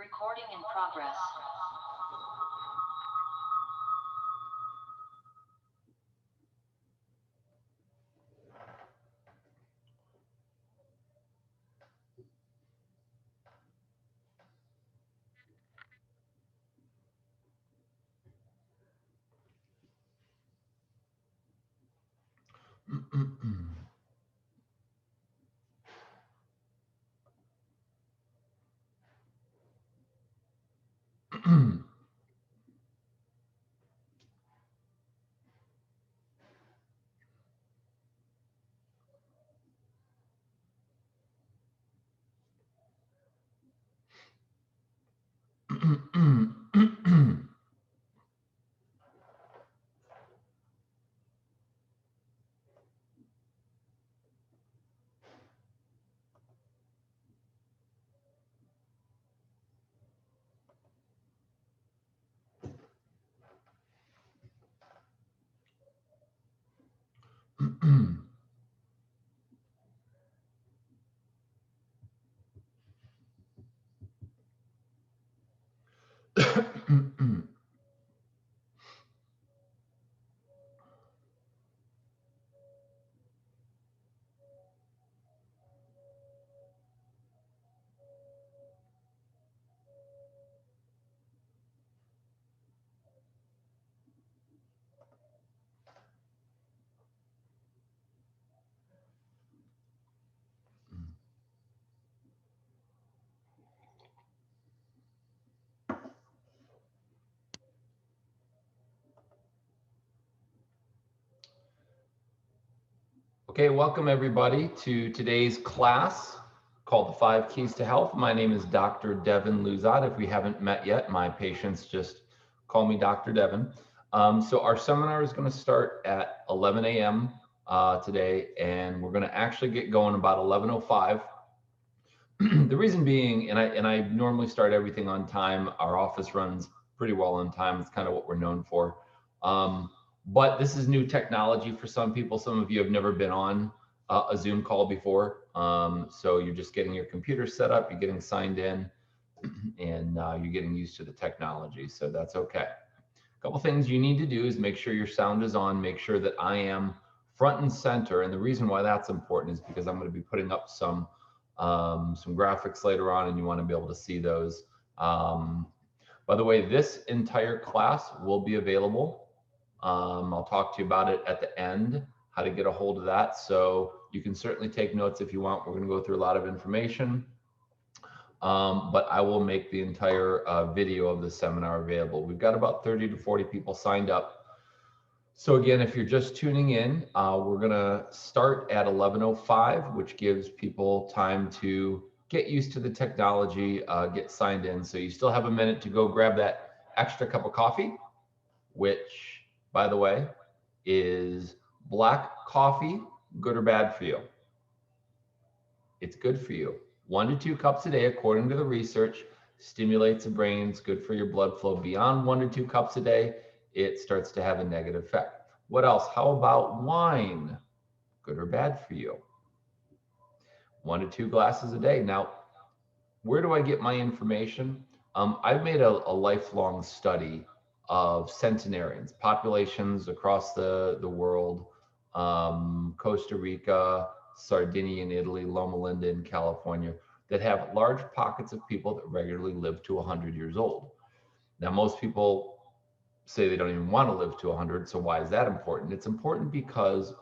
Recording in progress. Okay, welcome everybody to today's class called The 5 Keys to Health. My name is Dr. Devin Luzad. If we haven't met yet, my patients just call me Dr. Devin. So our seminar is going to start at 11 a.m. Today, and we're going to actually get going about 11:05. The reason being, and I normally start everything on time. Our office runs pretty well on time. It's kind of what we're known for. But this is new technology for some people. Some of you have never been on a Zoom call before. So you're just getting your computer set up, you're getting signed in, and you're getting used to the technology. So that's okay. A couple things you need to do is make sure your sound is on, make sure that I am front and center. And the reason why that's important is because I'm going to be putting up some graphics later on, and you want to be able to see those. By the way, this entire class will be available. I'll talk to you about it at the end, how to get a hold of that. So you can certainly take notes if you want. We're going to go through a lot of information, but I will make the entire video of the seminar available. We've got about 30 to 40 people signed up. So again, if you're just tuning in, we're going to start at 11:05, which gives people time to get used to the technology, get signed in. So you still have a minute to go grab that extra cup of coffee, which, by the way, is black coffee, good or bad for you? It's good for you. 1 to 2 cups a day, according to the research, stimulates the brain. It's good for your blood flow. Beyond 1 to 2 cups a day, it starts to have a negative effect. What else? How about wine? Good or bad for you? 1 to 2 glasses a day. Now, where do I get my information? I've made a lifelong study of centenarians, populations across the world, Costa Rica, Sardinia in Italy, Loma Linda in California, that have large pockets of people that regularly live to 100 years old. Now, most people say they don't even want to live to 100, so why is that important? It's important because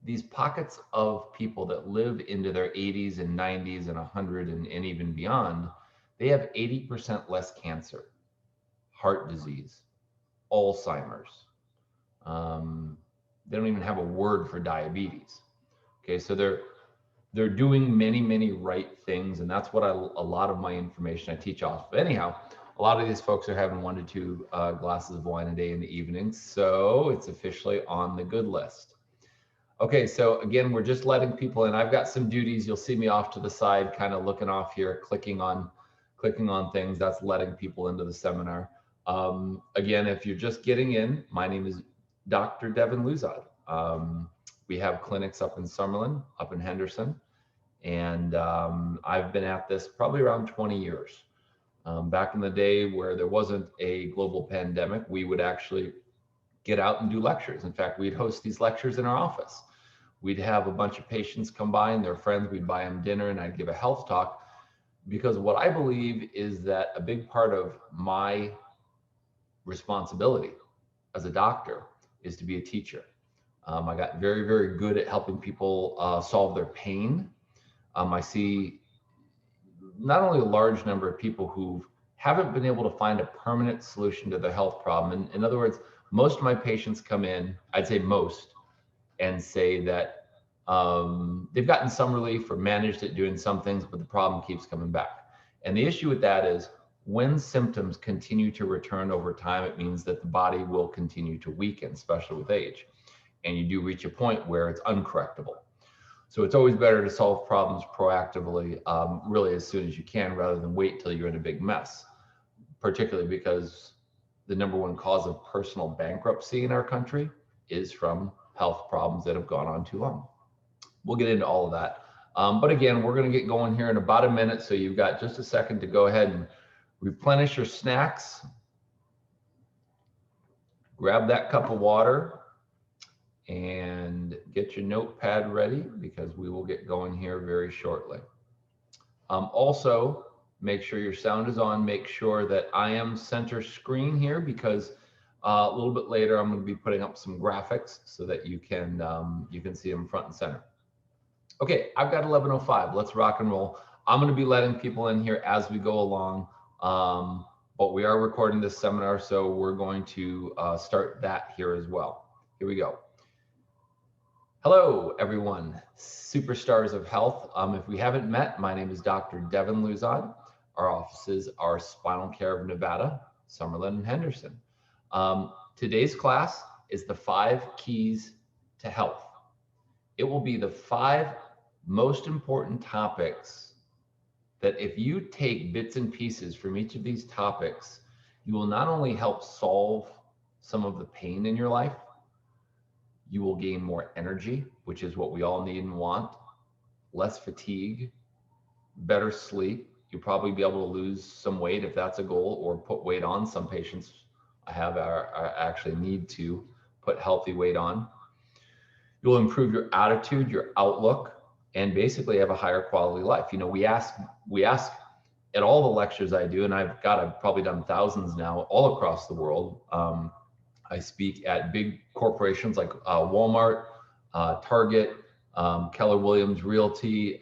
these pockets of people that live into their 80s and 90s and 100 and even beyond, they have 80% less cancer, heart disease, Alzheimer's. They don't even have a word for diabetes. Okay, so they're doing many right things, and that's what a lot of my information I teach off. But anyhow, a lot of these folks are having 1 to 2 glasses of wine a day in the evening, so it's officially on the good list. Okay, so again, we're just letting people in. I've got some duties. You'll see me off to the side, kind of looking off here, clicking on things. That's letting people into the seminar. Again, if you're just getting in, my name is Dr. Devin Luzad. We have clinics up in Summerlin, up in Henderson, and I've been at this probably around 20 years. Back in the day where there wasn't a global pandemic, we would actually get out and do lectures. In fact, we'd host these lectures in our office. We'd have a bunch of patients come by and their friends, we'd buy them dinner and I'd give a health talk, because what I believe is that a big part of my responsibility as a doctor is to be a teacher. I got very, very good at helping people solve their pain. I see not only a large number of people who haven't been able to find a permanent solution to their health problem. In other words, most of my patients come in, I'd say most, and say that they've gotten some relief or managed it doing some things, but the problem keeps coming back. And the issue with that is when symptoms continue to return over time, it means that the body will continue to weaken, especially with age. And you do reach a point where it's uncorrectable. So it's always better to solve problems proactively, really as soon as you can, rather than wait till you're in a big mess, particularly because the #1 cause of personal bankruptcy in our country is from health problems that have gone on too long. We'll get into all of that. But again, we're going to get going here in about a minute. So you've got just a second to go ahead and replenish your snacks. Grab that cup of water and get your notepad ready, because we will get going here very shortly. Also, make sure your sound is on. Make sure that I am center screen here, because a little bit later I'm going to be putting up some graphics so that you can see them front and center. Okay, I've got 11:05. Let's rock and roll. I'm going to be letting people in here as we go along, but we are recording this seminar, so we're going to start that here as well. Here we go. Hello, everyone, superstars of health. If we haven't met, my name is Dr. Devin Luzad. Our offices are Spinal Care of Nevada, Summerlin, and Henderson. Today's class is the 5 keys to health. It will be the 5 most important topics that if you take bits and pieces from each of these topics, you will not only help solve some of the pain in your life, you will gain more energy, which is what we all need and want, less fatigue, better sleep. You'll probably be able to lose some weight if that's a goal, or put weight on. Some patients I have are actually need to put healthy weight on. You'll improve your attitude, your outlook, and basically have a higher quality life. You know, we ask at all the lectures I do, and I've probably done thousands now all across the world. I speak at big corporations like Walmart, Target, Keller Williams Realty,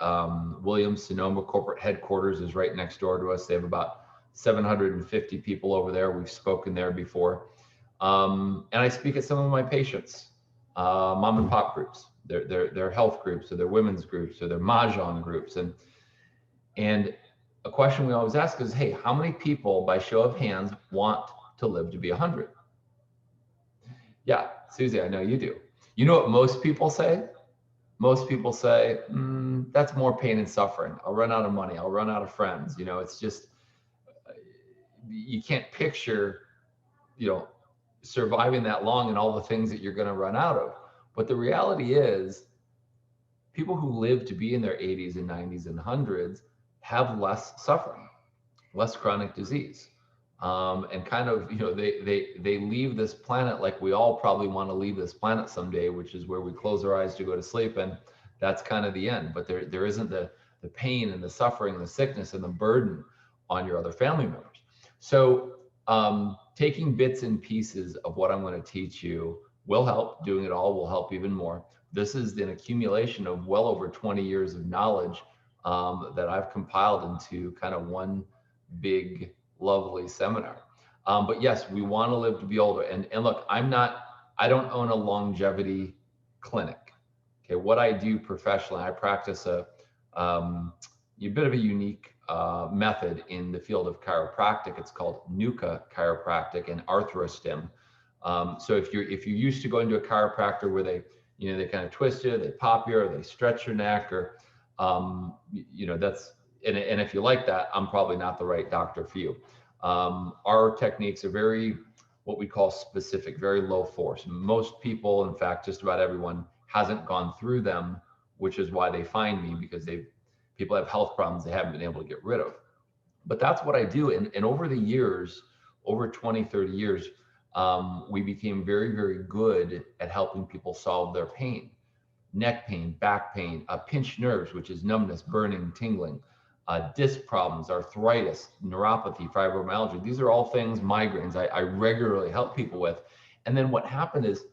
Williams Sonoma corporate headquarters is right next door to us. They have about 750 people over there. We've spoken there before. And I speak at some of my patients, mom and pop groups, their health groups, or their women's groups, or their mahjong groups. And a question we always ask is, hey, how many people by show of hands want to live to be 100? Yeah, Susie, I know you do. You know what most people say? Most people say, that's more pain and suffering. I'll run out of money. I'll run out of friends. You know, it's just, you can't picture, you know, surviving that long and all the things that you're going to run out of. But the reality is, people who live to be in their 80s and 90s and 100s have less suffering, less chronic disease. And kind of, you know, they leave this planet like we all probably want to leave this planet someday, which is where we close our eyes to go to sleep, and that's kind of the end. But there isn't the pain and the suffering, the sickness and the burden on your other family members. So taking bits and pieces of what I'm going to teach you will help. Doing it all will help even more. This is an accumulation of well over 20 years of knowledge that I've compiled into kind of one big lovely seminar. But yes, we want to live to be older. And look, I don't own a longevity clinic. Okay, what I do professionally, I practice a bit of a unique method in the field of chiropractic. It's called NUCA chiropractic and arthrostim. So if you're used to going to a chiropractor where they kind of twist you, they pop you, or they stretch your neck, or that's. And if you like that, I'm probably not the right doctor for you. Our techniques are very, what we call specific, very low force. Most people, in fact, just about everyone hasn't gone through them, which is why they find me, because people have health problems they haven't been able to get rid of. But that's what I do. And over the years, over 20, 30 years, we became very, very good at helping people solve their pain. Neck pain, back pain, pinched nerves, which is numbness, burning, tingling, disc problems, arthritis, neuropathy, fibromyalgia. These are all things, migraines, I regularly help people with. And then what happened is,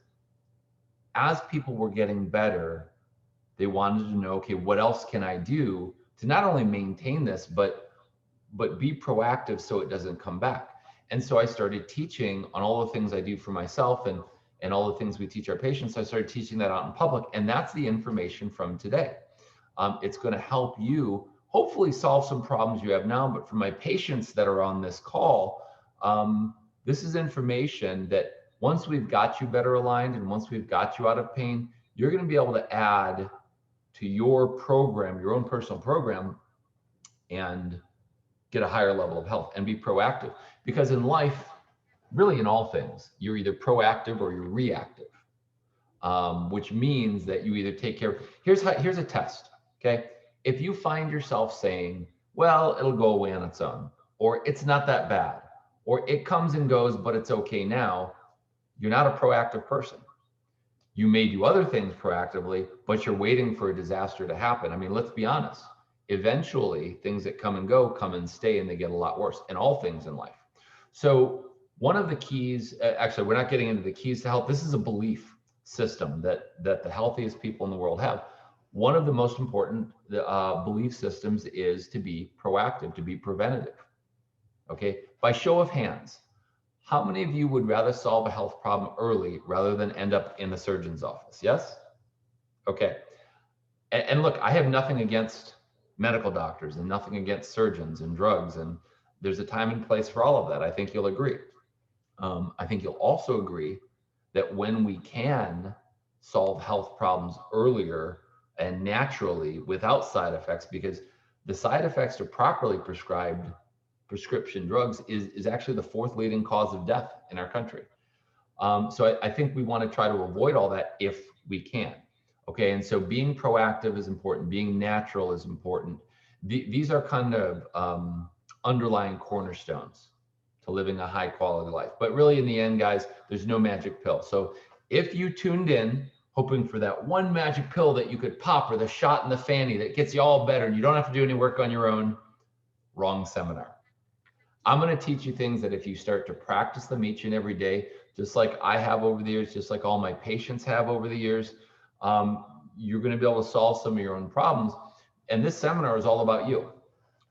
as people were getting better, they wanted to know, okay, what else can I do to not only maintain this, but be proactive so it doesn't come back. And so I started teaching on all the things I do for myself and all the things we teach our patients. I started teaching that out in public, and that's the information from today. It's going to help you hopefully solve some problems you have now. But for my patients that are on this call, this is information that once we've got you better aligned and once we've got you out of pain, you're going to be able to add to your program, your own personal program, and get a higher level of health and be proactive. Because in life, really in all things, you're either proactive or you're reactive, which means that you either take care of, here's a test, okay? If you find yourself saying, well, it'll go away on its own, or it's not that bad, or it comes and goes, but it's okay now, you're not a proactive person. You may do other things proactively, but you're waiting for a disaster to happen. I mean, let's be honest. Eventually, things that come and go come and stay, and they get a lot worse in all things in life. So one of the keys, actually, we're not getting into the keys to health. This is a belief system that the healthiest people in the world have. One of the most important belief systems is to be proactive, to be preventative. Okay, by show of hands, how many of you would rather solve a health problem early rather than end up in the surgeon's office? Yes? Okay. And look, I have nothing against medical doctors and nothing against surgeons and drugs, and there's a time and place for all of that. I think you'll agree. I think you'll also agree that when we can solve health problems earlier and naturally without side effects, because the side effects to properly prescribed prescription drugs is actually the 4th leading cause of death in our country. So I think we want to try to avoid all that if we can. Okay, and so being proactive is important. Being natural is important. These are kind of underlying cornerstones to living a high quality life. But really in the end, guys, there's no magic pill. So if you tuned in hoping for that one magic pill that you could pop, or the shot in the fanny that gets you all better and you don't have to do any work on your own, wrong seminar. I'm going to teach you things that if you start to practice them each and every day, just like I have over the years, just like all my patients have over the years, you're going to be able to solve some of your own problems. And this seminar is all about you.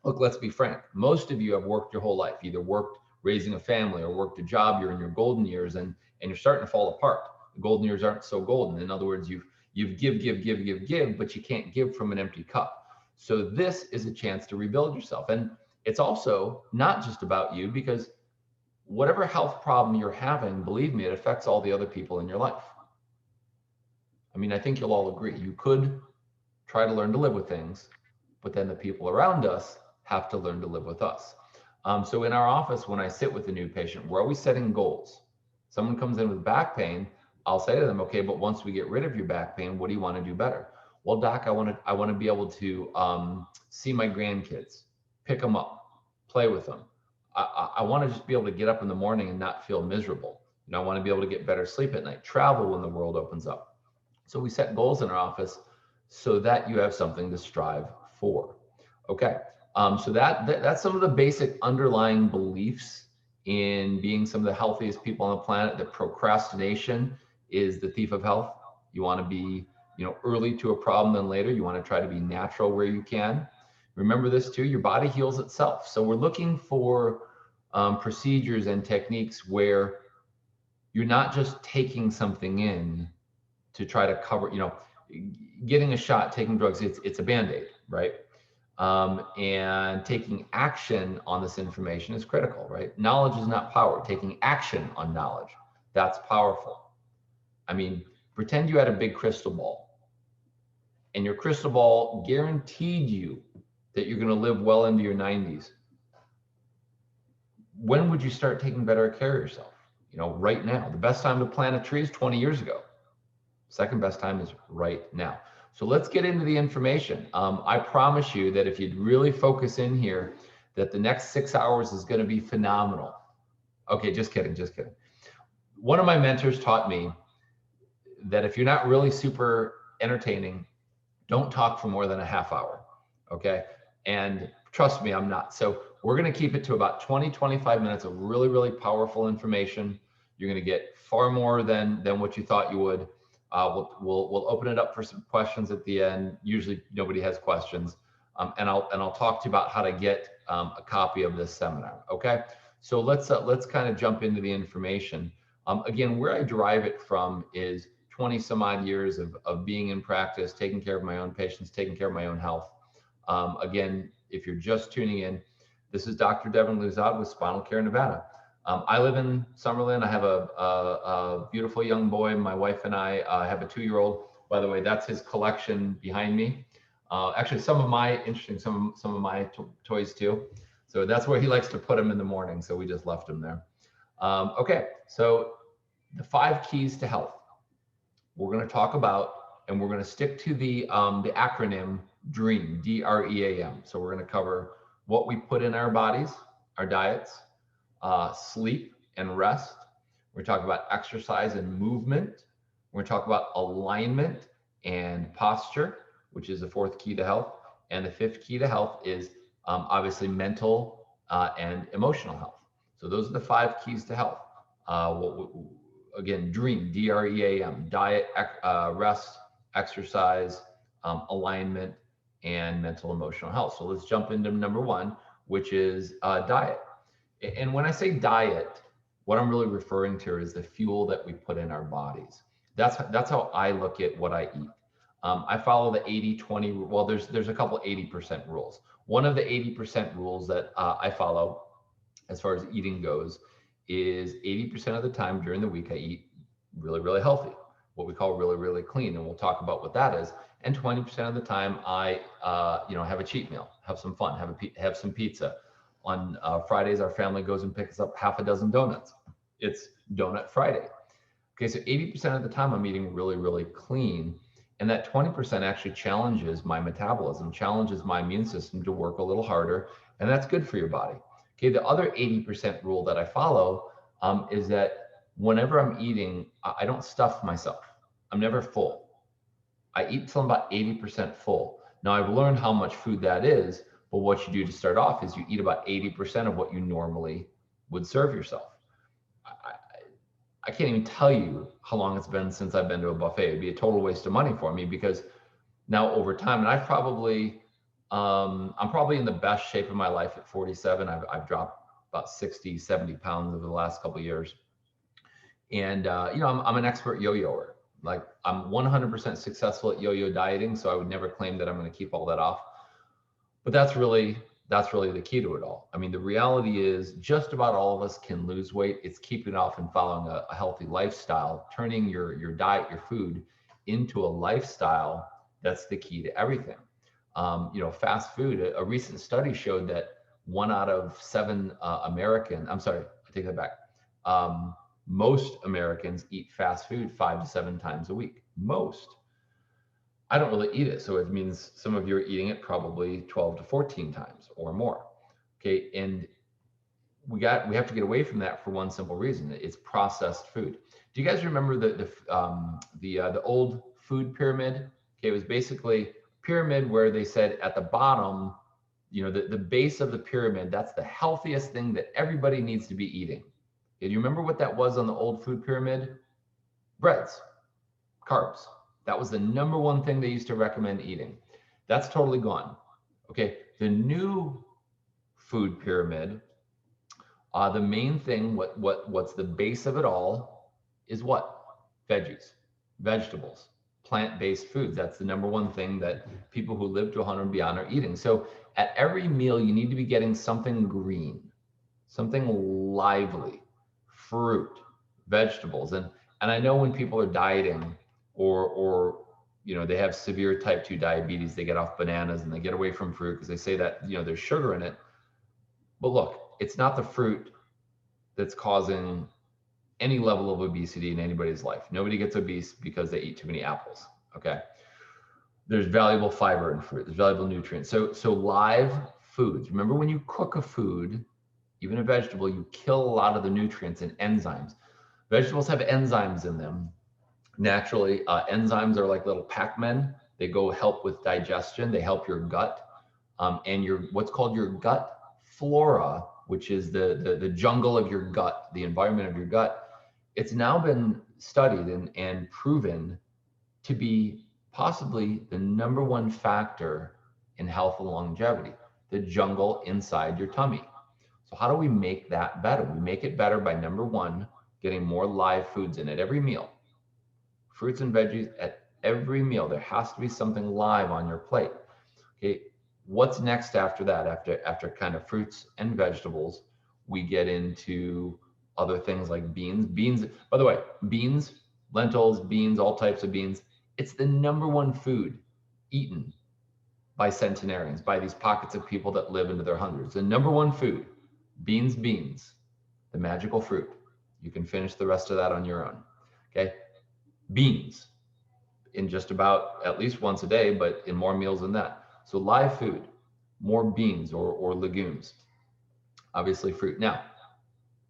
Look, let's be frank. Most of you have worked your whole life, either worked raising a family or worked a job. You're in your golden years, and you're starting to fall apart. The golden years aren't so golden. In other words, you've give, but you can't give from an empty cup. So this is a chance to rebuild yourself. And it's also not just about you, because whatever health problem you're having, believe me, it affects all the other people in your life. I mean, I think you'll all agree. You could try to learn to live with things, but then the people around us have to learn to live with us. So in our office, when I sit with a new patient, we're always setting goals. Someone comes in with back pain, I'll say to them, okay, but once we get rid of your back pain, what do you want to do better? Well, doc, I want to be able to see my grandkids, pick them up, play with them. I want to just be able to get up in the morning and not feel miserable. I want to be able to get better sleep at night, travel when the world opens up. So we set goals in our office so that you have something to strive for. Okay, so that's some of the basic underlying beliefs in being some of the healthiest people on the planet. That procrastination is the thief of health. You want to be, early to a problem than later. You want to try to be natural where you can. Remember this too, your body heals itself. So we're looking for procedures and techniques where you're not just taking something in to try to cover, getting a shot, taking drugs, it's a Band-Aid, right? And taking action on this information is critical, right? Knowledge is not power. Taking action on knowledge, that's powerful. I mean, pretend you had a big crystal ball, and your crystal ball guaranteed you that you're going to live well into your 90s. When would you start taking better care of yourself? Right now. The best time to plant a tree is 20 years ago. Second best time is right now. So let's get into the information. I promise you that if you'd really focus in here, that the next 6 hours is going to be phenomenal. Okay, just kidding, just kidding. One of my mentors taught me that if you're not really super entertaining, don't talk for more than a half hour. Okay. And trust me, I'm not. So we're going to keep it to about 20, 25 minutes of really, really powerful information. You're going to get far more than what you thought you would. We'll open it up for some questions at the end. Usually nobody has questions. And I'll talk to you about how to get a copy of this seminar. Okay. So let's kind of jump into the information. Again, where I derive it from is 20 some odd years of being in practice, taking care of my own patients, taking care of my own health. Again, if you're just tuning in, this is Dr. Devin Luzad with Spinal Care Nevada. I live in Summerlin. I have a beautiful young boy. My wife and I have a 2-year-old. By the way, that's his collection behind me. Actually, some of my toys too. So that's where he likes to put them in the morning. So we just left him there. Okay, so the 5 keys to health. We're going to talk about, and we're going to stick to the acronym DREAM, D-R-E-A-M. So we're going to cover what we put in our bodies, our diets, sleep and rest. We're talking about exercise and movement. We're going to talk about alignment and posture, which is the 4th key to health. And the 5th key to health is obviously mental and emotional health. So those are the 5 keys to health. Again, DREAM, D-R-E-A-M, diet, rest, exercise, alignment, and mental emotional health. So let's jump into number 1, which is diet. And when I say diet, what I'm really referring to is the fuel that we put in our bodies. That's how I look at what I eat. I follow the 80-20, well, there's a couple 80% rules. One of the 80% rules that I follow as far as eating goes is 80% of the time during the week I eat really, really healthy, what we call really, really clean. And we'll talk about what that is. And 20% of the time I, have a cheat meal, have some fun, have some pizza. On Fridays, our family goes and picks up half a dozen donuts. It's Donut Friday. Okay, so 80% of the time I'm eating really, really clean. And that 20% actually challenges my metabolism, challenges my immune system to work a little harder. And that's good for your body. Okay, the other 80% rule that I follow is that whenever I'm eating, I don't stuff myself. I'm never full. I eat till I'm about 80% full. Now I've learned how much food that is, but what you do to start off is you eat about 80% of what you normally would serve yourself. I can't even tell you how long it's been since I've been to a buffet. It'd be a total waste of money for me because now over time, and I'm probably in the best shape of my life at 47. I've dropped about 60, 70 pounds over the last couple of years. And, I'm an expert yo-yoer. Like I'm 100% successful at yo-yo dieting. So I would never claim that I'm going to keep all that off. But that's really the key to it all. I mean, the reality is just about all of us can lose weight. It's keeping it off and following a healthy lifestyle, turning your diet, your food into a lifestyle. That's the key to everything. Fast food, a recent study showed that 1 out of 7 most Americans eat fast food 5 to 7 times a week. Most. I don't really eat it. So it means some of you are eating it probably 12 to 14 times or more. Okay. And we have to get away from that for one simple reason. It's processed food. Do you guys remember the old food pyramid? Okay. It was basically a pyramid where they said at the bottom, the base of the pyramid, that's the healthiest thing that everybody needs to be eating. Okay, do you remember what that was on the old food pyramid? Breads, carbs. That was the number 1 thing they used to recommend eating. That's totally gone. Okay, the new food pyramid, the main thing, what's the base of it all is what? Veggies, vegetables, plant-based foods. That's the number 1 thing that people who live to 100 and beyond are eating. So at every meal, you need to be getting something green, something lively, fruit, vegetables. And I know when people are dieting, or they have severe type 2 diabetes, they get off bananas and they get away from fruit because they say that there's sugar in it. But look, it's not the fruit that's causing any level of obesity in anybody's life. Nobody gets obese because they eat too many apples. Okay, there's valuable fiber in fruit, there's valuable nutrients. So live foods. Remember, when you cook a food, even a vegetable, you kill a lot of the nutrients and enzymes. Vegetables have enzymes in them. Naturally, enzymes are like little Pac-Men. They go help with digestion. They help your gut, and your what's called your gut flora, which is the jungle of your gut, the environment of your gut. It's now been studied and proven to be possibly the #1 factor in health and longevity, the jungle inside your tummy. So how do we make that better? We make it better by #1, getting more live foods in at every meal. Fruits and veggies at every meal. There has to be something live on your plate. Okay, what's next after that? After kind of fruits and vegetables, we get into other things like beans. Beans, by the way, beans, lentils, beans, all types of beans. It's the #1 food eaten by centenarians, by these pockets of people that live into their hundreds. The #1 food, beans, the magical fruit. You can finish the rest of that on your own. Okay, beans in just about at least once a day, but in more meals than that. So live food, more beans or legumes, obviously fruit. Now,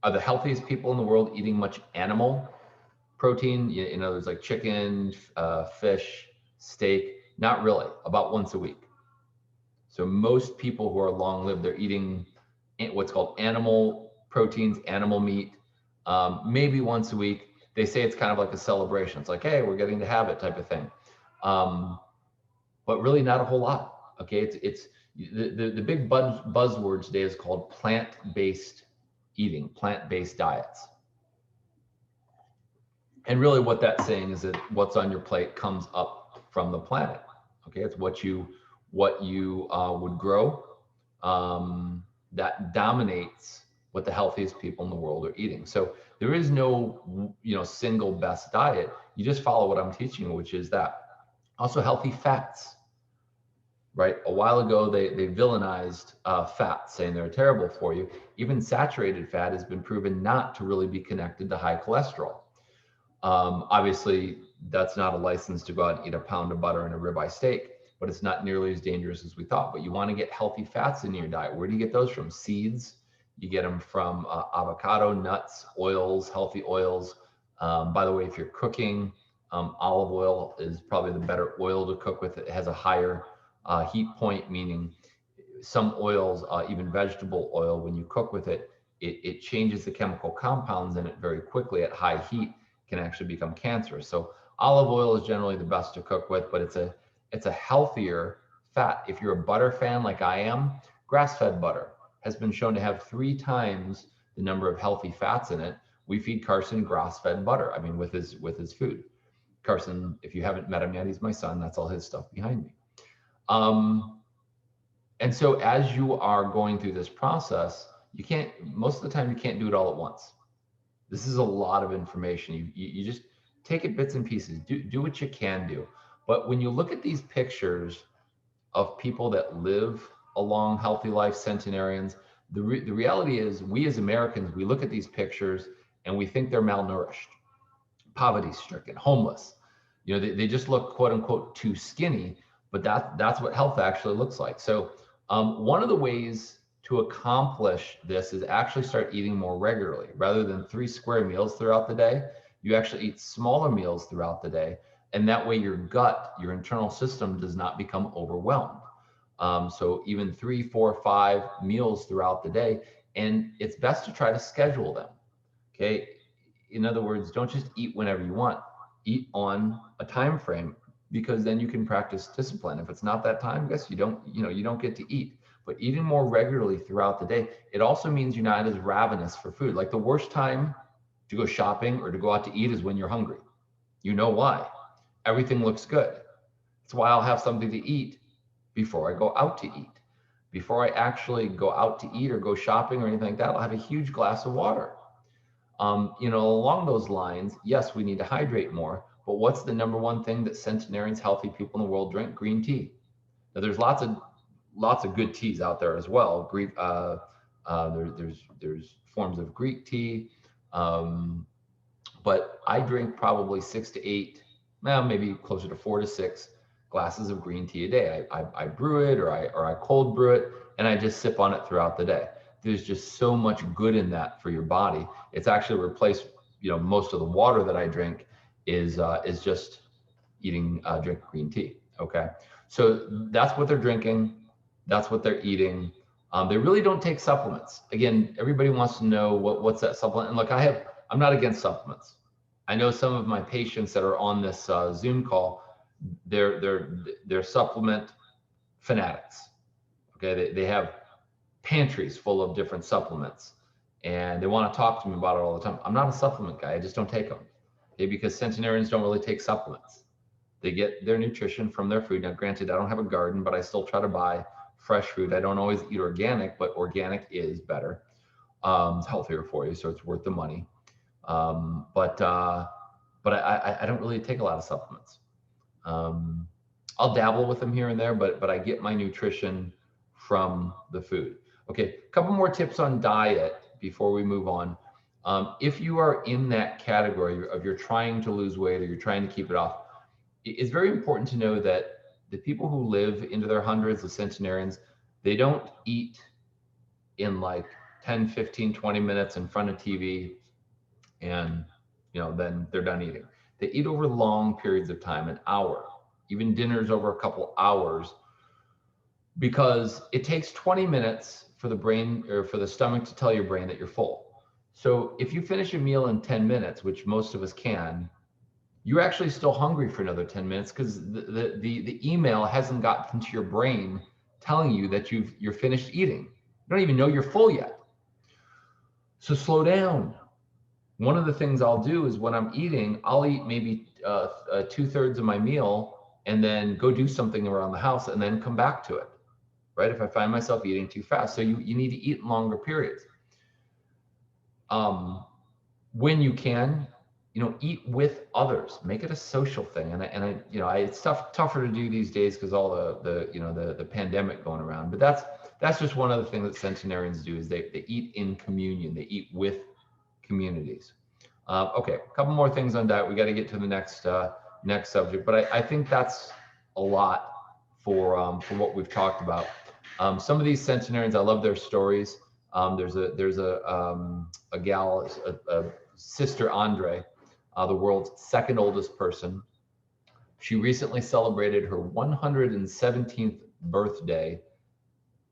are the healthiest people in the world eating much animal protein? You know, there's like chicken, fish, steak. Not really, about once a week. So most people who are long-lived, they're eating what's called animal proteins, animal meat, maybe once a week. They say it's kind of like a celebration. It's like, hey, we're getting to have it type of thing. But really not a whole lot. Okay, it's the big buzzword today is called plant-based eating, plant-based diets. And really what that's saying is that what's on your plate comes up from the planet. Okay, it's what you would grow, that dominates what the healthiest people in the world are eating. So there is no, single best diet. You just follow what I'm teaching you, which is that. Also healthy fats, right? A while ago, they villainized fats, saying they're terrible for you. Even saturated fat has been proven not to really be connected to high cholesterol. Obviously, that's not a license to go out and eat a pound of butter and a ribeye steak, but it's not nearly as dangerous as we thought. But you want to get healthy fats in your diet. Where do you get those from? Seeds. You get them from avocado, nuts, oils, healthy oils. By the way, if you're cooking, olive oil is probably the better oil to cook with. It has a higher heat point, meaning some oils, even vegetable oil, when you cook with it, it changes the chemical compounds in it very quickly at high heat, can actually become cancerous. So olive oil is generally the best to cook with, but it's a healthier fat. If you're a butter fan like I am, grass-fed butter has been shown to have 3 times the number of healthy fats in it. We feed Carson grass-fed butter. I mean, with his food. Carson, if you haven't met him yet, he's my son. That's all his stuff behind me. And so as you are going through this process, most of the time, you can't do it all at once. This is a lot of information. You just take it bits and pieces. Do what you can do. But when you look at these pictures of people that live a long, healthy life, centenarians, the reality is we as Americans, we look at these pictures and we think they're malnourished, poverty-stricken, homeless. They just look, quote unquote, too skinny, but that's what health actually looks like. So one of the ways to accomplish this is actually start eating more regularly. Rather than 3 square meals throughout the day, you actually eat smaller meals throughout the day. And that way your gut, your internal system does not become overwhelmed. So even 3, 4, 5 meals throughout the day, and it's best to try to schedule them. Okay. In other words, don't just eat whenever you want. Eat on a time frame, because then you can practice discipline. If it's not that time, guess you don't get to eat. But eating more regularly throughout the day, it also means you're not as ravenous for food. Like the worst time to go shopping or to go out to eat is when you're hungry. You know why? Everything looks good. That's why I'll have something to eat before I go out to eat. Before I actually go out to eat or go shopping or anything like that, I'll have a huge glass of water. Along those lines, yes, we need to hydrate more, but what's the #1 thing that centenarians, healthy people in the world drink? Green tea. Now, there's lots of good teas out there as well. Greek, there's forms of Greek tea, but I drink probably 6 to 8, maybe closer to 4 to 6 glasses of green tea a day. I brew it or I cold brew it, and I just sip on it throughout the day. There's just so much good in that for your body. It's actually replaced, most of the water that I drink is just drink green tea. Okay. So that's what they're drinking. That's what they're eating. They really don't take supplements. Again, everybody wants to know what's that supplement. And look, I'm not against supplements. I know some of my patients that are on this Zoom call, they're supplement fanatics. Okay. They have pantries full of different supplements and they want to talk to me about it all the time. I'm not a supplement guy. I just don't take them. Okay. Because centenarians don't really take supplements. They get their nutrition from their food. Now, granted, I don't have a garden, but I still try to buy fresh food. I don't always eat organic, but organic is better. It's healthier for you, so it's worth the money. But I don't really take a lot of supplements. I'll dabble with them here and there, but I get my nutrition from the food. Okay, a couple more tips on diet before we move on. If you are in that category of you're trying to lose weight or you're trying to keep it off, it's very important to know that the people who live into their hundreds, the centenarians, they don't eat in like 10, 15, 20 minutes in front of TV and then they're done eating. They eat over long periods of time, an hour, even dinners over a couple hours, because it takes 20 minutes for the brain or for the stomach to tell your brain that you're full. So if you finish a meal in 10 minutes, which most of us can, you're actually still hungry for another 10 minutes because the email hasn't gotten to your brain telling you that you're finished eating. You don't even know you're full yet. So slow down. One of the things I'll do is when I'm eating, I'll eat maybe 2/3 of my meal and then go do something around the house and then come back to it, right? If I find myself eating too fast. So you need to eat in longer periods. When you can, eat with others, make it a social thing. And it's tougher to do these days because all the pandemic going around, but that's just one of the things that centenarians do is they eat in communion, they eat with communities. Okay, a couple more things on diet. We got to get to the next subject, but I think that's a lot for what we've talked about. Some of these centenarians, I love their stories. There's a gal, a Sister Andre, the world's second oldest person. She recently celebrated her 117th birthday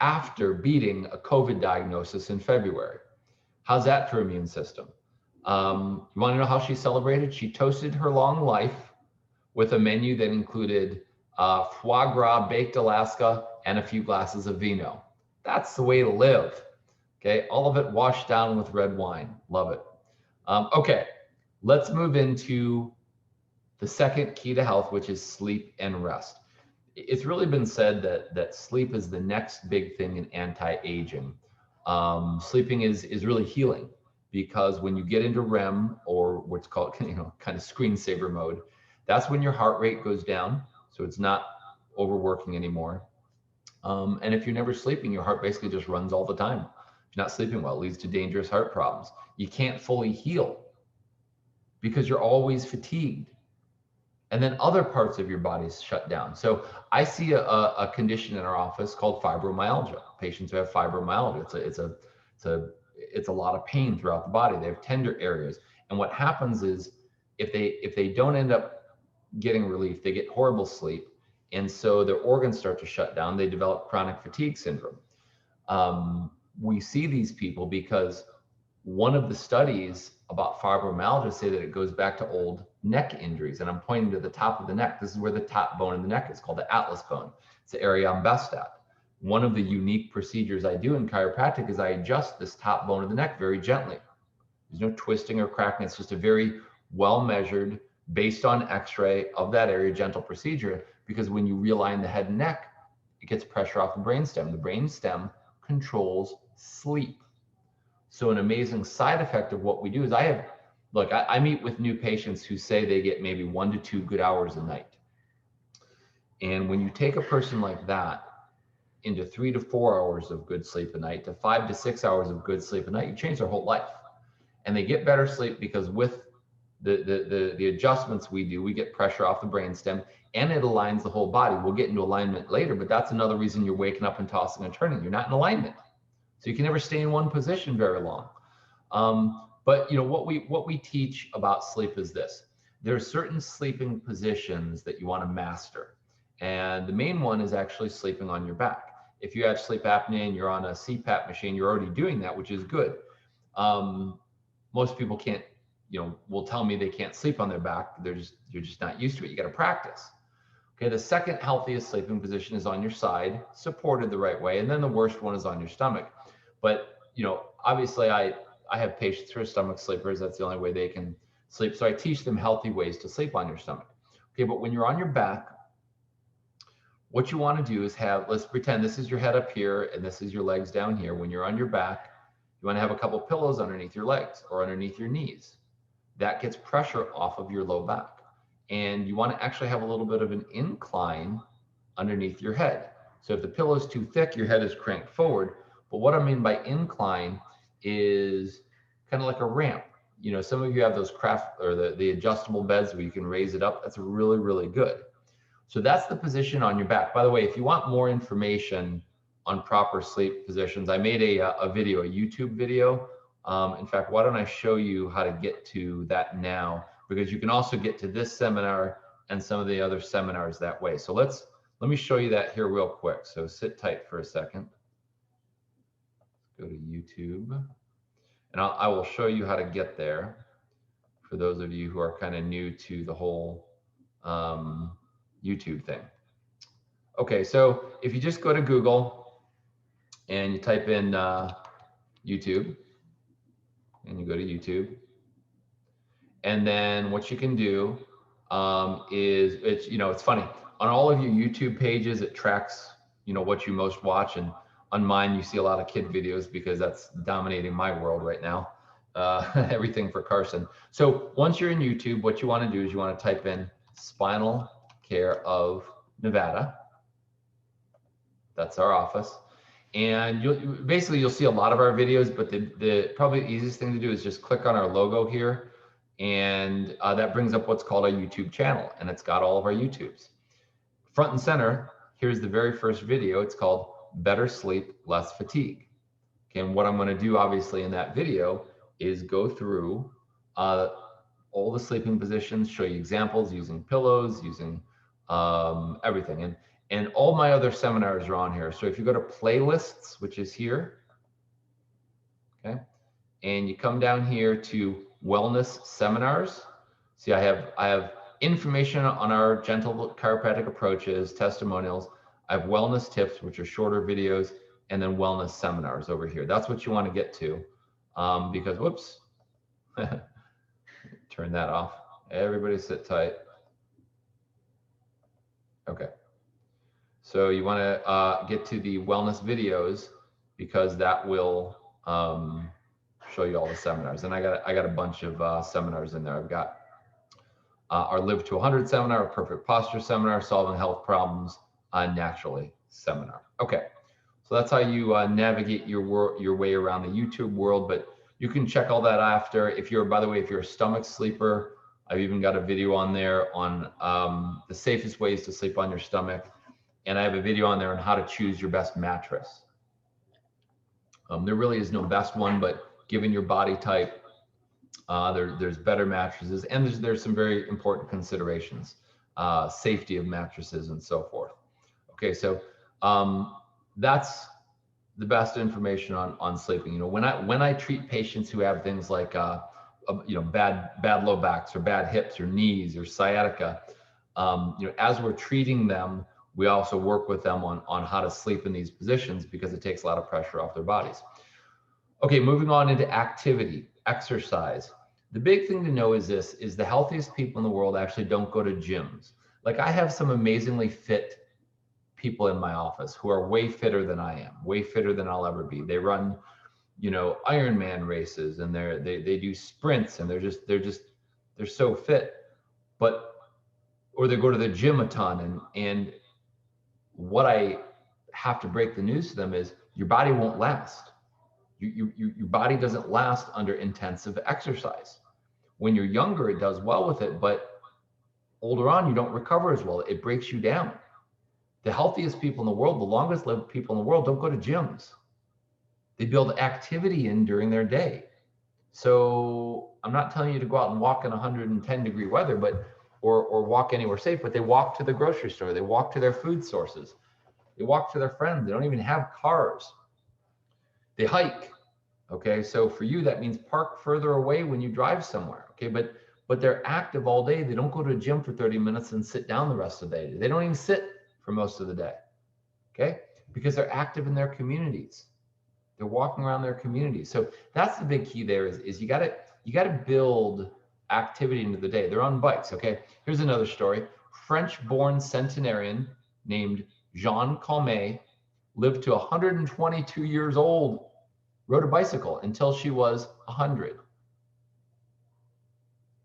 after beating a COVID diagnosis in February. How's that for immune system? You want to know how she celebrated? She toasted her long life with a menu that included foie gras, baked Alaska, and a few glasses of vino. That's the way to live. Okay, all of it washed down with red wine. Love it. Okay, let's move into the second key to health, which is sleep and rest. It's really been said that sleep is the next big thing in anti-aging. Sleeping is really healing because when you get into REM, or what's called kind of screensaver mode, that's when your heart rate goes down, so it's not overworking anymore. And if you're never sleeping, your heart basically just runs all the time. If you're not sleeping well, it leads to dangerous heart problems. You can't fully heal because you're always fatigued. And then other parts of your body shut down. So I see a condition in our office called fibromyalgia. Patients who have fibromyalgia, it's a lot of pain throughout the body. They have tender areas. And what happens is if they don't end up getting relief, they get horrible sleep. And so their organs start to shut down. They develop chronic fatigue syndrome. We see these people because one of the studies about fibromyalgia say that it goes back to old neck injuries. And I'm pointing to the top of the neck. This is where the top bone in the neck is called the atlas bone. It's the area I'm best at. One of the unique procedures I do in chiropractic is I adjust this top bone of the neck very gently. There's no twisting or cracking. It's just a very well measured, based on x-ray of that area, gentle procedure, because when you realign the head and neck, it gets pressure off the brainstem. The brainstem controls sleep. So an amazing side effect of what we do is I meet with new patients who say they get maybe 1 to 2 good hours a night. And when you take a person like that into 3 to 4 hours of good sleep a night to 5 to 6 hours of good sleep a night, you change their whole life. And they get better sleep because with the adjustments we do, we get pressure off the brainstem, and it aligns the whole body. We'll get into alignment later, but that's another reason you're waking up and tossing and turning. You're not in alignment, so you can never stay in one position very long. But what we teach about sleep is this: there are certain sleeping positions that you want to master, and the main one is actually sleeping on your back. If you have sleep apnea and you're on a CPAP machine, you're already doing that, which is good. Most people can't, will tell me they can't sleep on their back. You're just not used to it. You got to practice. Okay, the second healthiest sleeping position is on your side, supported the right way, and then the worst one is on your stomach. But obviously, I have patients who are stomach sleepers. That's the only way they can sleep. So I teach them healthy ways to sleep on your stomach. Okay, but when you're on your back, what you want to do is let's pretend this is your head up here and this is your legs down here. When you're on your back, you want to have a couple pillows underneath your legs or underneath your knees. That gets pressure off of your low back. And you want to actually have a little bit of an incline underneath your head. So if the pillow is too thick, your head is cranked forward. But what I mean by incline is kind of like a ramp. Some of you have those the adjustable beds where you can raise it up. That's really, really good. So that's the position on your back. By the way, if you want more information on proper sleep positions, I made a video, a YouTube video. In fact, why don't I show you how to get to that now? Because you can also get to this seminar and some of the other seminars that way. So let me show you that here real quick. So sit tight for a second. Go to YouTube, and I will show you how to get there for those of you who are kind of new to the whole YouTube thing. Okay, so if you just go to Google and you type in YouTube, and you go to YouTube, and then what you can do is it's funny, on all of your YouTube pages it tracks what you most watch, and on mine you see a lot of kid videos because that's dominating my world right now. Everything for Carson. So once you're in YouTube, what you want to do is you want to type in Spinal Care of Nevada. That's our office. And you'll see a lot of our videos, but the probably the easiest thing to do is just click on our logo here, and that brings up what's called a YouTube channel, and it's got all of our YouTubes. Front and center, here's the very first video. It's called Better Sleep, Less Fatigue. Okay, and what I'm going to do obviously in that video is go through all the sleeping positions, show you examples using pillows, using everything. And all my other seminars are on here. So if you go to playlists, which is here, okay, and you come down here to wellness seminars, see I have information on our gentle chiropractic approaches, testimonials. I have wellness tips, which are shorter videos, and then wellness seminars over here. That's what you want to get to, because whoops, turn that off. Everybody sit tight. Okay. So you want to get to the wellness videos because that will show you all the seminars. And I got a bunch of seminars in there. I've got our Live to 100 seminar, our Perfect Posture seminar, Solving Health Problems Naturally seminar. Okay, so that's how you navigate your way around the YouTube world. But you can check all that after. By the way, if you're a stomach sleeper, I've even got a video on there on the safest ways to sleep on your stomach. And I have a video on there on how to choose your best mattress. There really is no best one, but given your body type, there's better mattresses, and there's some very important considerations, safety of mattresses and so forth. Okay, so that's the best information on sleeping. When I treat patients who have things like bad low backs or bad hips or knees or sciatica, as we're treating them, we also work with them on how to sleep in these positions because it takes a lot of pressure off their bodies. Okay, moving on into activity, exercise. The big thing to know is the healthiest people in the world actually don't go to gyms. Like I have some amazingly fit people in my office who are way fitter than I am, way fitter than I'll ever be. They run, Ironman races, and they do sprints, and they're so fit, or they go to the gym a ton, and what I have to break the news to them is your body won't last. Your body doesn't last under intensive exercise. When you're younger, it does well with it, but older on, you don't recover as well. It breaks you down. The healthiest people in the world, the longest lived people in the world, don't go to gyms. They build activity in during their day. So I'm not telling you to go out and walk in 110-degree weather, but or walk anywhere safe, but they walk to the grocery store, they walk to their food sources, they walk to their friends, they don't even have cars. They hike. Okay, so for you, that means park further away when you drive somewhere. Okay, but they're active all day. They don't go to a gym for 30 minutes and sit down the rest of the day. They don't even sit for most of the day. Okay, because they're active in their communities. They're walking around their communities. So that's the big key there is you gotta build activity into the day. They're on bikes. Okay, here's another story. French-born centenarian named Jean Calmet lived to 122 years old. Rode a bicycle until she was 100.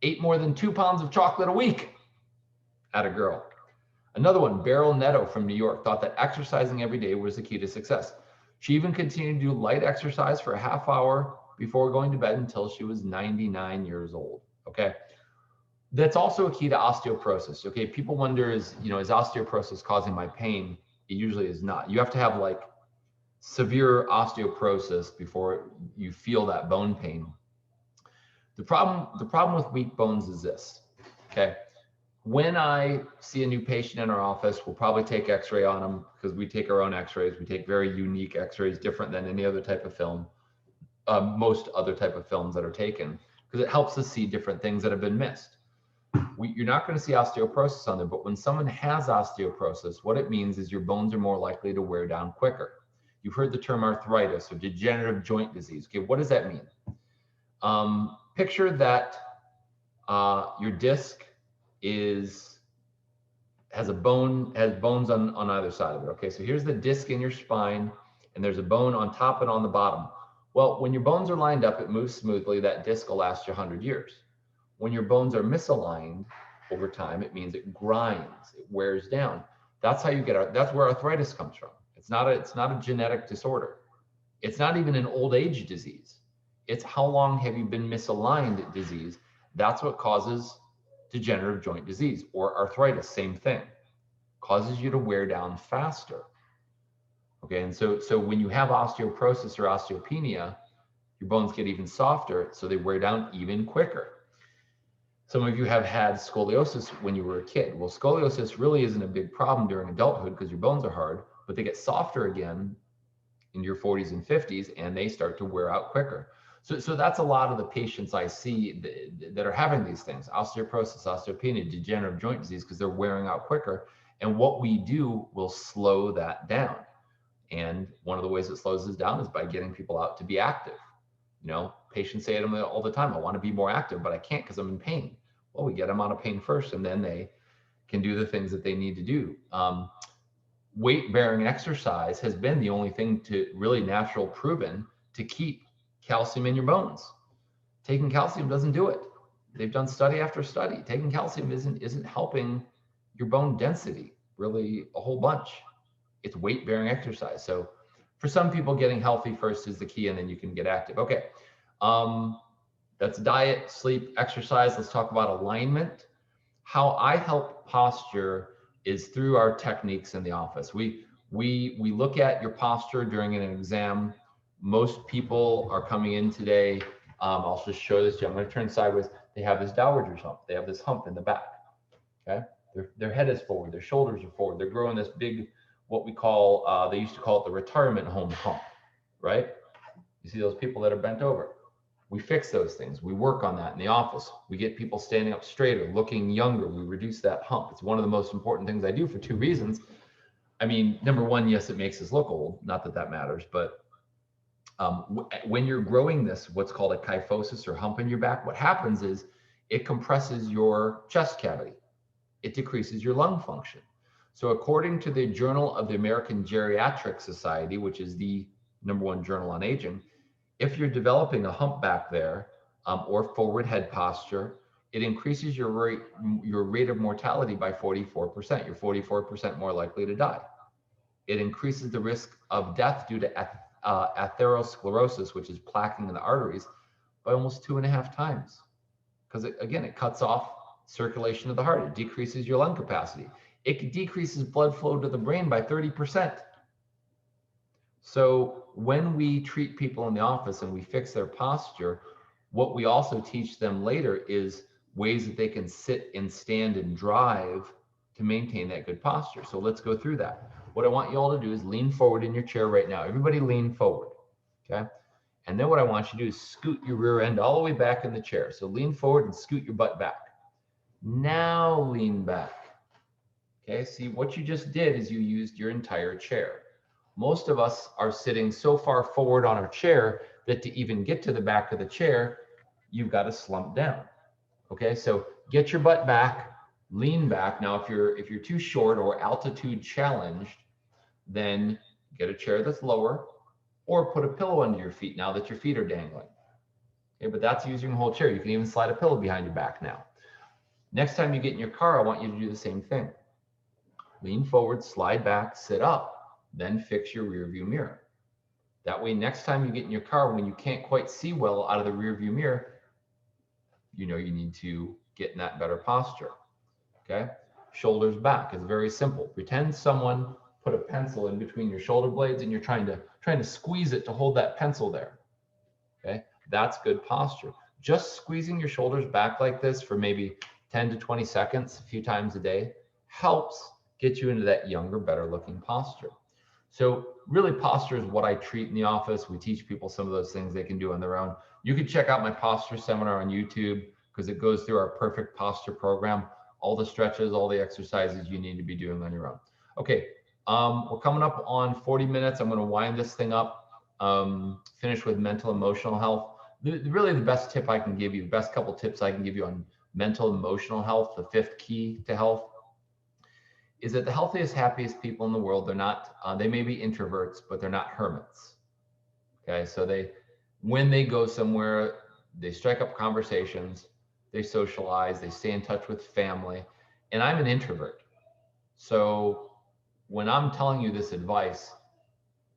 Ate more than 2 pounds of chocolate a week. Atta girl. Another one, Beryl Netto from New York, thought that exercising every day was the key to success. She even continued to do light exercise for a half hour before going to bed until she was 99 years old. Okay. That's also a key to osteoporosis. Okay. People wonder, is osteoporosis causing my pain? It usually is not. You have to have like severe osteoporosis before you feel that bone pain. The problem with weak bones is this. Okay. When I see a new patient in our office, we'll probably take x-ray on them because we take our own x-rays. We take very unique x-rays, different than any other type of film, most other type of films that are taken, because it helps us see different things that have been missed. You're not going to see osteoporosis on there, but when someone has osteoporosis, what it means is your bones are more likely to wear down quicker. You've heard the term arthritis or degenerative joint disease. Okay, what does that mean? Picture that your disc has bones on either side of it. Okay, so here's the disc in your spine, and there's a bone on top and on the bottom. Well, when your bones are lined up, it moves smoothly. That disc will last you 100 years. When your bones are misaligned over time, it means it grinds, it wears down. That's how you get that's where arthritis comes from. It's not a genetic disorder. It's not even an old age disease. It's how long have you been misaligned disease. That's what causes degenerative joint disease or arthritis, same thing. Causes you to wear down faster. Okay, and so when you have osteoporosis or osteopenia, your bones get even softer, so they wear down even quicker. Some of you have had scoliosis when you were a kid. Well, scoliosis really isn't a big problem during adulthood because your bones are hard, but they get softer again in your 40s and 50s, and they start to wear out quicker. So that's a lot of the patients I see that are having these things, osteoporosis, osteopenia, degenerative joint disease, because they're wearing out quicker. And what we do will slow that down. And one of the ways it slows us down is by getting people out to be active. Patients say to me all the time, I want to be more active, but I can't because I'm in pain. Well, we get them out of pain first, and then they can do the things that they need to do. Weight-bearing exercise has been the only thing to really natural proven to keep calcium in your bones. Taking calcium doesn't do it. They've done study after study. Taking calcium isn't helping your bone density really a whole bunch. It's weight-bearing exercise. So for some people, getting healthy first is the key, and then you can get active. Okay, that's diet, sleep, exercise. Let's talk about alignment. How I help posture is through our techniques in the office. We look at your posture during an exam. Most people are coming in today. I'll just show this to you. I'm going to turn sideways. They have this dowager's hump. They have this hump in the back. Okay, their head is forward, their shoulders are forward. They're growing this big, what we call, they used to call it the retirement home hump, right? You see those people that are bent over. We fix those things. We work on that in the office. We get people standing up straighter, looking younger. We reduce that hump. It's one of the most important things I do for 2 reasons. I mean, number one, yes, it makes us look old. Not that that matters, but when you're growing this, what's called a kyphosis or hump in your back, what happens is it compresses your chest cavity. It decreases your lung function. So according to the Journal of the American Geriatric Society, which is the #1 journal on aging, if you're developing a hump back there or forward head posture, it increases your rate of mortality by 44%. You're 44% more likely to die. It increases the risk of death due to atherosclerosis, which is plaquing in the arteries, by almost 2.5 times because again, it cuts off circulation of the heart. It decreases your lung capacity. It decreases blood flow to the brain by 30%. So when we treat people in the office and we fix their posture, what we also teach them later is ways that they can sit and stand and drive to maintain that good posture. So let's go through that. What I want you all to do is lean forward in your chair right now. Everybody lean forward, okay? And then what I want you to do is scoot your rear end all the way back in the chair. So lean forward and scoot your butt back. Now lean back. Okay, see what you just did is you used your entire chair. Most of us are sitting so far forward on our chair that to even get to the back of the chair, you've got to slump down. Okay, so get your butt back, lean back. Now, if you're too short or altitude challenged, then get a chair that's lower or put a pillow under your feet now that your feet are dangling. Okay, but that's using the whole chair. You can even slide a pillow behind your back now. Next time you get in your car, I want you to do the same thing. Lean forward, slide back, sit up, then fix your rear view mirror. That way, next time you get in your car, when you can't quite see well out of the rear view mirror, you know you need to get in that better posture. Okay, shoulders back is very simple. Pretend someone put a pencil in between your shoulder blades and you're trying to squeeze it to hold that pencil there. Okay, that's good posture. Just squeezing your shoulders back like this for maybe 10 to 20 seconds a few times a day helps get you into that younger, better looking posture. So really, posture is what I treat in the office. We teach people some of those things they can do on their own. You can check out my posture seminar on YouTube because it goes through our perfect posture program, all the stretches, all the exercises you need to be doing on your own. Okay, we're coming up on 40 minutes. I'm going to wind this thing up, finish with mental emotional health. Really the best tip I can give you, the best couple tips I can give you on mental emotional health, the fifth key to health, is that the healthiest, happiest people in the world, they're not, they may be introverts, but they're not hermits. Okay, so when they go somewhere, they strike up conversations, they socialize, they stay in touch with family. And I'm an introvert. So when I'm telling you this advice,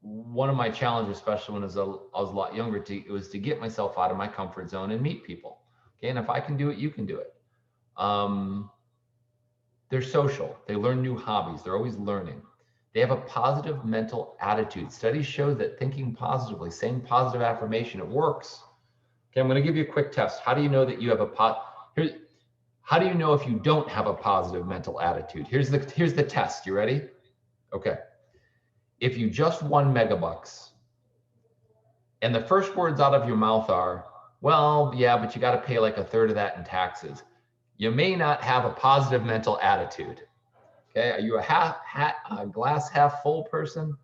one of my challenges, especially when I was a lot younger, it was to get myself out of my comfort zone and meet people. Okay, and if I can do it, you can do it. They're social. They learn new hobbies. They're always learning. They have a positive mental attitude. Studies show that thinking positively, saying positive affirmation, it works. Okay, I'm going to give you a quick test. How do you know that you have how do you know if you don't have a positive mental attitude? Here's the test. You ready? Okay. If you just won megabucks and the first words out of your mouth are, well, yeah, but you got to pay like a third of that in taxes, you may not have a positive mental attitude. Okay, are you a glass half full person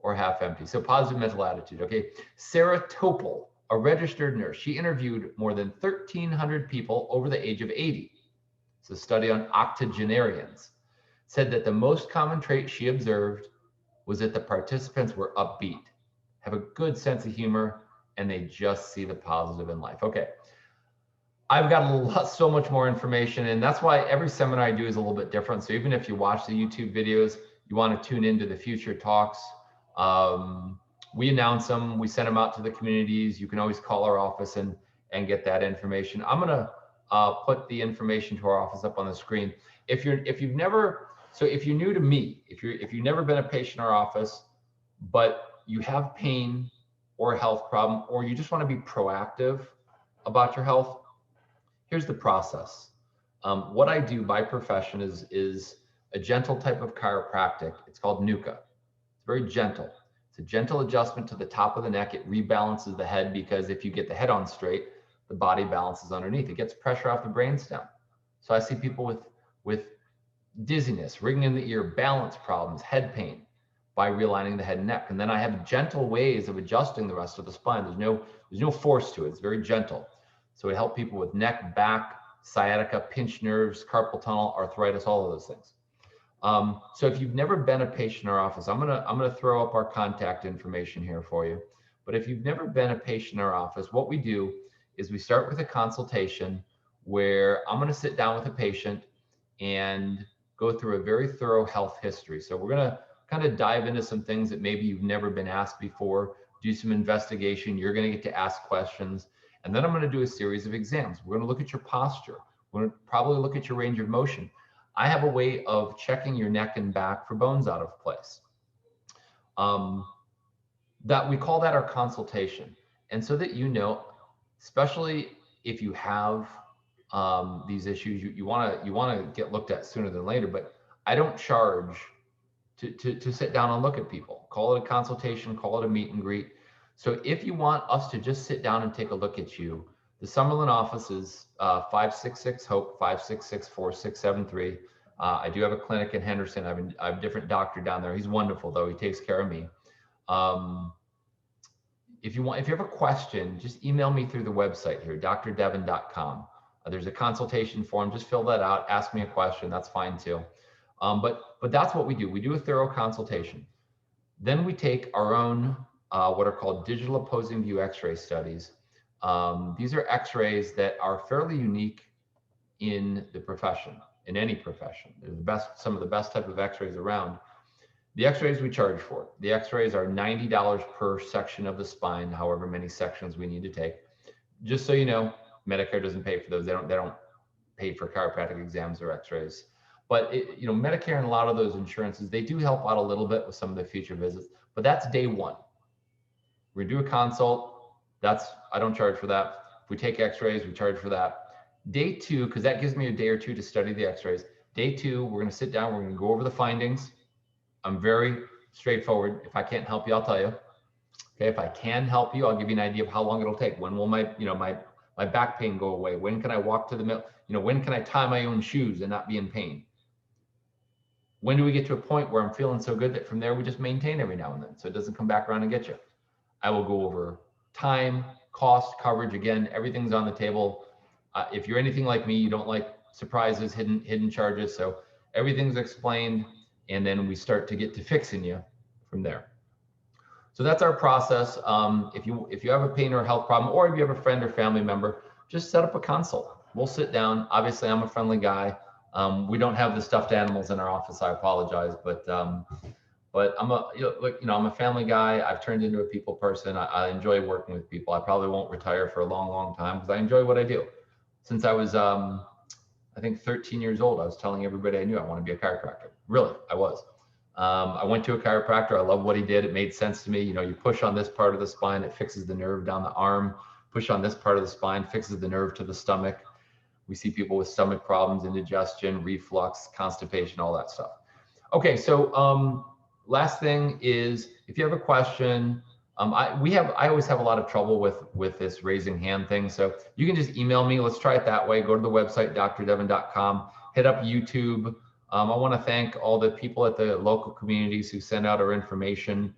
or half empty? So positive mental attitude. Okay, Sarah Topol, a registered nurse, she interviewed more than 1,300 people over the age of 80. It's a study on octogenarians. Said that the most common trait she observed was that the participants were upbeat, have a good sense of humor, and they just see the positive in life. Okay. I've got so much more information, and that's why every seminar I do is a little bit different. So even if you watch the YouTube videos, you want to tune into the future talks. We announce them, we send them out to the communities. You can always call our office and get that information. I'm gonna put the information to our office up on the screen. If you're new to me, if you've never been a patient in our office, but you have pain or a health problem, or you just want to be proactive about your health, here's the process. What I do by profession is a gentle type of chiropractic. It's called NUCA. It's very gentle. It's a gentle adjustment to the top of the neck. It rebalances the head because if you get the head on straight, the body balances underneath. It gets pressure off the brainstem. So I see people with dizziness, ringing in the ear, balance problems, head pain by realigning the head and neck. And then I have gentle ways of adjusting the rest of the spine. There's no force to it. It's very gentle. So we help people with neck, back, sciatica, pinched nerves, carpal tunnel, arthritis, all of those things. So if you've never been a patient in our office, I'm gonna throw up our contact information here for you. But if you've never been a patient in our office, what we do is we start with a consultation where I'm gonna sit down with a patient and go through a very thorough health history. So we're gonna kind of dive into some things that maybe you've never been asked before, do some investigation. You're gonna get to ask questions. And then I'm going to do a series of exams. We're going to look at your posture. We're going to probably look at your range of motion. I have a way of checking your neck and back for bones out of place. That we call that our consultation. And so that you know, especially if you have these issues, you want to get looked at sooner than later. But I don't charge to sit down and look at people. Call it a consultation, call it a meet and greet. So if you want us to just sit down and take a look at you, the Summerlin office is 566-HOPE, 566-4673. I do have a clinic in Henderson. I have a different doctor down there. He's wonderful, though. He takes care of me. If you have a question, just email me through the website here, drdevin.com. There's a consultation form. Just fill that out. Ask me a question. That's fine too. But that's what we do. We do a thorough consultation. Then we take our own what are called digital opposing view X-ray studies. These are X-rays that are fairly unique in the profession, in any profession. They're the best, some of the best type of X-rays around. The X-rays we charge for. The X-rays are $90 per section of the spine, however many sections we need to take. Just so you know, Medicare doesn't pay for those. They don't pay for chiropractic exams or X-rays. But Medicare and a lot of those insurances, they do help out a little bit with some of the future visits. But that's day one. We do a consult. I don't charge for that. If we take X-rays, we charge for that. Day two, because that gives me a day or two to study the X-rays. Day two, we're going to sit down. We're going to go over the findings. I'm very straightforward. If I can't help you, I'll tell you. Okay, if I can help you, I'll give you an idea of how long it'll take. When will my back pain go away? When can I walk to the middle? When can I tie my own shoes and not be in pain? When do we get to a point where I'm feeling so good that from there we just maintain every now and then so it doesn't come back around and get you? I will go over time, cost, coverage. Again, everything's on the table. If you're anything like me, you don't like surprises, hidden charges. So everything's explained. And then we start to get to fixing you from there. So that's our process. If you have a pain or health problem, or if you have a friend or family member, just set up a consult. We'll sit down. Obviously, I'm a friendly guy. We don't have the stuffed animals in our office. I apologize, but I'm a family guy. I've turned into a people person. I enjoy working with people. I probably won't retire for a long, long time because I enjoy what I do. Since I was I think 13 years old, I was telling everybody I knew I want to be a chiropractor. Really, I was. I went to a chiropractor. I love what he did. It made sense to me. You push on this part of the spine, it fixes the nerve down the arm. Push on this part of the spine, fixes the nerve to the stomach. We see people with stomach problems, indigestion, reflux, constipation, all that stuff. Okay, so last thing is, if you have a question, I always have a lot of trouble with this raising hand thing. So you can just email me. Let's try it that way. Go to the website, drdevin.com, hit up YouTube. I want to thank all the people at the local communities who send out our information.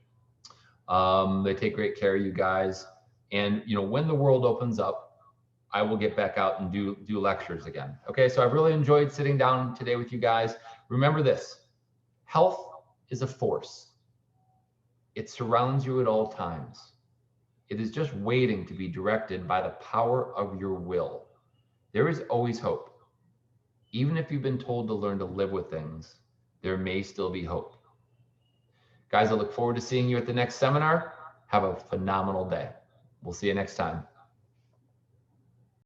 They take great care of you guys. And when the world opens up, I will get back out and do lectures again. Okay, so I've really enjoyed sitting down today with you guys. Remember this, health is a force. It surrounds you at all times. It is just waiting to be directed by the power of your will. There is always hope. Even if you've been told to learn to live with things, there may still be hope. Guys, I look forward to seeing you at the next seminar. Have a phenomenal day. We'll see you next time.